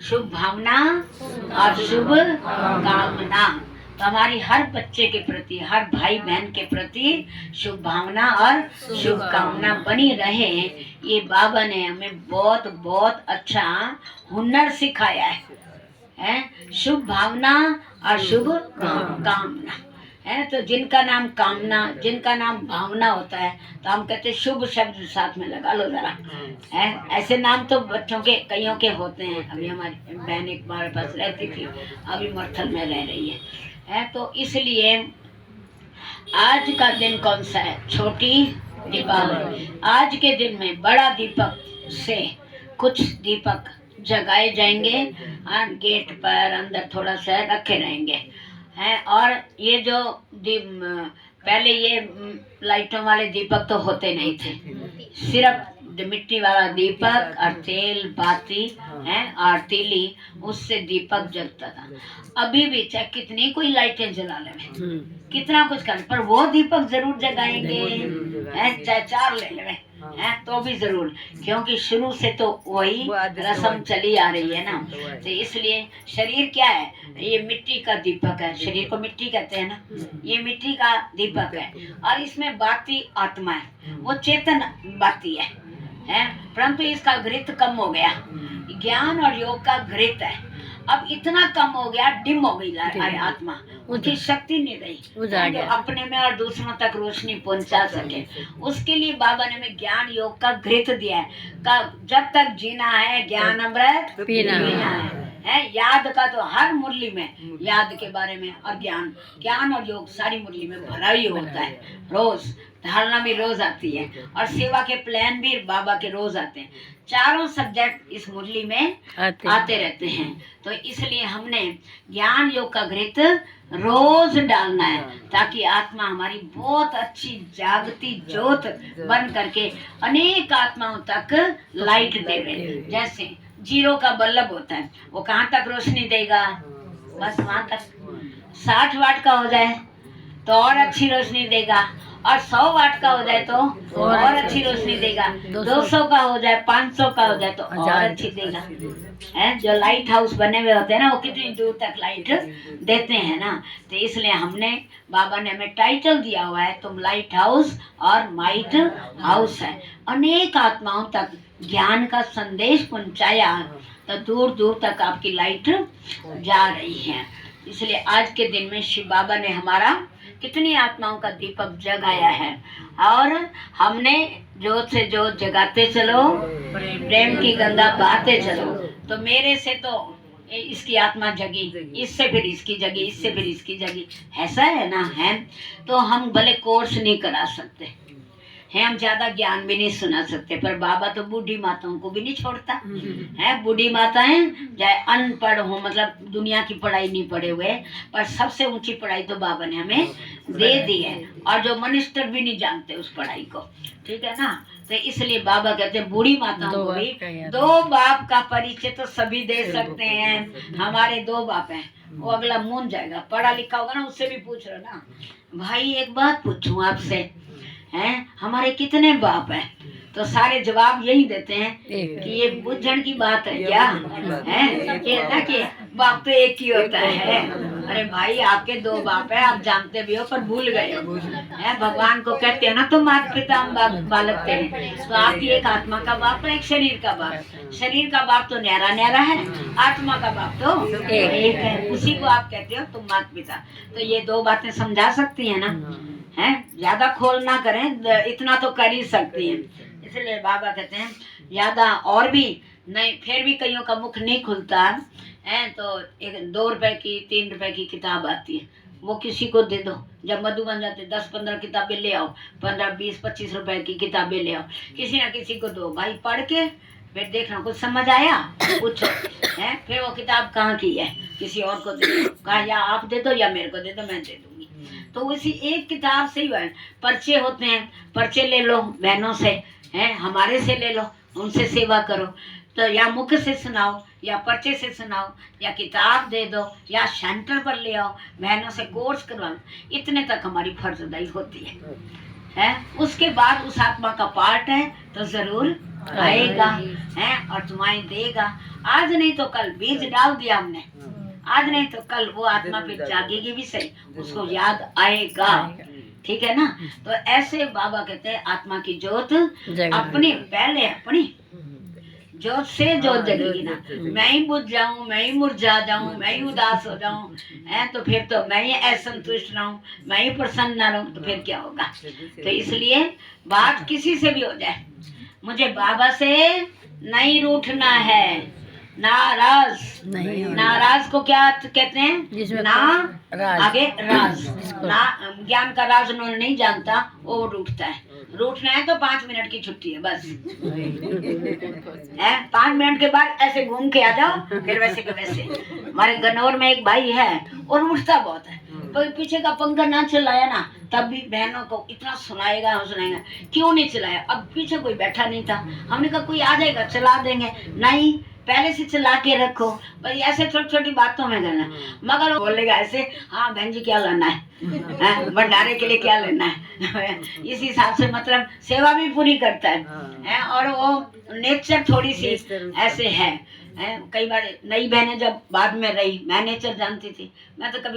शुभ भावना और शुभ कामना। तो हमारी हर बच्चे के प्रति, हर भाई बहन के प्रति शुभ भावना और शुभ कामना बनी रहे। ये बाबा ने हमें बहुत बहुत अच्छा हुनर सिखाया है, शुभ भावना और शुभ कामना है। तो जिनका नाम कामना, जिनका नाम भावना होता है, तो हम कहते हैं शुभ शब्द साथ में लगा लो जरा है। ऐसे नाम तो बच्चों के कईयों के होते हैं। अभी हमारी बहन एक बार पास रहती थी, अभी मर्थल में रह रही है। तो इसलिए आज का दिन कौन सा है? छोटी दीपावली। आज के दिन में बड़ा दीपक से कुछ दीपक जगाए जाएंगे और गेट पर अंदर थोड़ा सा रखे रहेंगे हैं। और ये जो पहले ये लाइटों वाले दीपक तो होते नहीं थे, सिर्फ मिट्टी वाला दीपक और तेल बाती है और तीली, उससे दीपक जलता था। अभी भी चाहे कितनी कोई लाइटें जला ले, कितना कुछ कर, पर वो दीपक जरूर जगाएंगे है, चाहे 4 ले ले है तो भी जरूर, क्योंकि शुरू से तो वही रस्म चली आ रही है ना। तो इसलिए शरीर क्या है? ये मिट्टी का दीपक है, शरीर को मिट्टी कहते हैं ना, ये मिट्टी का दीपक है। और इसमें बाती आत्मा है, वो चेतन बाती है परंतु इसका घृत कम हो गया। ज्ञान और योग का घृत है, अब इतना कम हो गया, डिम हो गई आत्मा, उसकी शक्ति नहीं रही तो अपने में और दूसरों तक रोशनी पहुंचा सके। उसके लिए बाबा ने हमें ज्ञान योग का घृत दिया है। जब तक जीना है ज्ञान अमृत पीना है। याद का तो हर मुरली में याद के बारे में, और ज्ञान और योग सारी मुरली में भरा ही होता है। रोज धारणा भी रोज आती है और सेवा के प्लान भी बाबा के रोज आते हैं। चारों सब्जेक्ट इस मुरली में आते रहते हैं। तो इसलिए हमने ज्ञान योग का घृत रोज डालना है, ताकि आत्मा हमारी बहुत अच्छी जागती ज्योत बन करके अनेक आत्माओं तक लाइट देवे। जैसे जीरो का बल्ब होता है, वो कहाँ तक रोशनी देगा? बस वहां तक। 60 वाट का हो जाए तो और अच्छी रोशनी देगा, और 100 वाट का हो जाए तो और अच्छी रोशनी देगा, 200 का हो जाए, 500 का हो जाए तो और अच्छी देगा है। जो लाइट हाउस बने हुए होते हैं ना, वो कितनी दूर तक लाइट देते हैं ना। तो इसलिए हमने, बाबा ने हमें टाइटल दिया हुआ है, तुम लाइट हाउस और माइट हाउस है। अनेक आत्माओं तक ज्ञान का संदेश पहुंचाया, तो दूर दूर तक आपकी लाइट जा रही है। इसलिए आज के दिन में शिव बाबा ने हमारा कितनी आत्माओं का दीपक जगाया है। और हमने जोत से जोत जगाते चलो, प्रेम की गंगा बहाते चलो। तो मेरे से तो इसकी आत्मा जगी, इससे फिर इसकी जगी, इससे फिर इसकी जगी, ऐसा है ना है। तो हम भले कोर्स नहीं करा सकते हैं, हम ज्यादा ज्ञान भी नहीं सुना सकते, पर बाबा तो बूढ़ी माताओं को भी नहीं छोड़ता है। बूढ़ी माताएं चाहे अनपढ़ हो, मतलब दुनिया की पढ़ाई नहीं पढ़े हुए, पर सबसे ऊंची पढ़ाई तो बाबा ने हमें दे दी है। और जो मनिस्टर भी नहीं जानते उस पढ़ाई को, ठीक है ना। तो इसलिए बाबा कहते हैं बूढ़ी माताओं को भी 2 बाप का परिचय तो सभी दे सकते हैं। हमारे 2 बाप हैं। वो अगला मूंझ जाएगा, पढ़ा लिखा होगा ना, उससे भी पूछ रहे ना, भाई एक बात पूछूं आपसे, हैं हमारे कितने बाप हैं? तो सारे जवाब यही देते हैं कि ये बुझण की बात है क्या है कि बाप तो एक ही होता है। अरे भाई आपके 2 बाप है, आप जानते भी हो पर भूल गए हो है। भगवान को कहते हैं ना, तो माता पिता हम बालक थे, तो आपकी एक आत्मा का बाप है, एक शरीर का बाप। शरीर का बाप तो न्यारा न्यारा है, आत्मा का बाप तो एक है, उसी को आप कहते हो तुम माता पिता। तो ये 2 बातें समझा सकती है ना है, ज्यादा खोल ना करें, इतना तो कर ही सकती है। इसलिए बाबा कहते हैं ज्यादा और भी नहीं, फिर भी कईयों का मुख नहीं खुलता है। तो एक 2 रुपए की 3 रुपए की किताब आती है, वो किसी को दे दो। जब मधुबन जाते 10-15 किताबें ले आओ, 15-20-25 रुपए की किताबें ले आओ, किसी ना किसी को दो भाई, पढ़ के फिर देखना कुछ समझ आया पूछो है। फिर वो किताब कहाँ की है, किसी और को दे दो, कहा या आप दे दो या मेरे को दे दो, मैं दे दूंगी। तो उसी एक किताब से ही पर्चे होते हैं, पर्चे ले लो बहनों से हैं, हमारे से ले लो, उनसे सेवा करो। तो या मुख से सुनाओ, या पर्चे से सुनाओ, या किताब दे दो, या सेंटर पर ले आओ, बहनों से कोर्स करवाओ, इतने तक हमारी फर्जदारी होती है, उसके बाद उस आत्मा का पार्ट है तो जरूर आएगा है और तुम्हारी देगा। आज नहीं तो कल बीज डाल दिया हमने, आज नहीं तो कल वो आत्मा फिर जागेगी भी सही, उसको याद आएगा। ठीक है ना। तो ऐसे बाबा कहते हैं आत्मा की जोत अपनी पहले अपनी जोत से जोत जगेगी ना। मैं ही बुझ जाऊं, मैं ही मुरझा जाऊं, मैं ही उदास हो जाऊं है तो फिर तो मैं ही असंतुष्ट रहूं, मैं ही प्रसन्न ना रहूं तो फिर क्या होगा। तो इसलिए बात किसी से भी हो जाए, मुझे बाबा से नहीं रूठना है। नाराज नहीं, नाराज को क्या कहते हैं ना राज। आगे राज ना, ज्ञान का राज उन्होंने नहीं जानता, वो रूठता है। रूठना है तो 5 मिनट की छुट्टी है बस है, 5 मिनट के बाद ऐसे घूम के आ जाओ, फिर वैसे के वैसे। हमारे गनौर में एक भाई है और रूठता बहुत है, तो पीछे का पंखा ना चलाया ना तब भी बहनों को इतना सुनाएगा सुनाएगा, क्यों नहीं चलाया। अब पीछे कोई बैठा नहीं था, हमने कहा कोई आ जाएगा चला देंगे, नहीं पहले से चला के रखो। पर ऐसे छोटी छोटी बातों में करना, मगर बोलेगा ऐसे, हाँ बहन जी क्या लाना है, भंडारे के लिए क्या लेना है इस हिसाब से मतलब सेवा भी पूरी करता है और वो नेचर थोड़ी सी ऐसे है। कई बार नई बहनें जब बाद में रही, मैं नेचर जानती थी, मैं तो कभी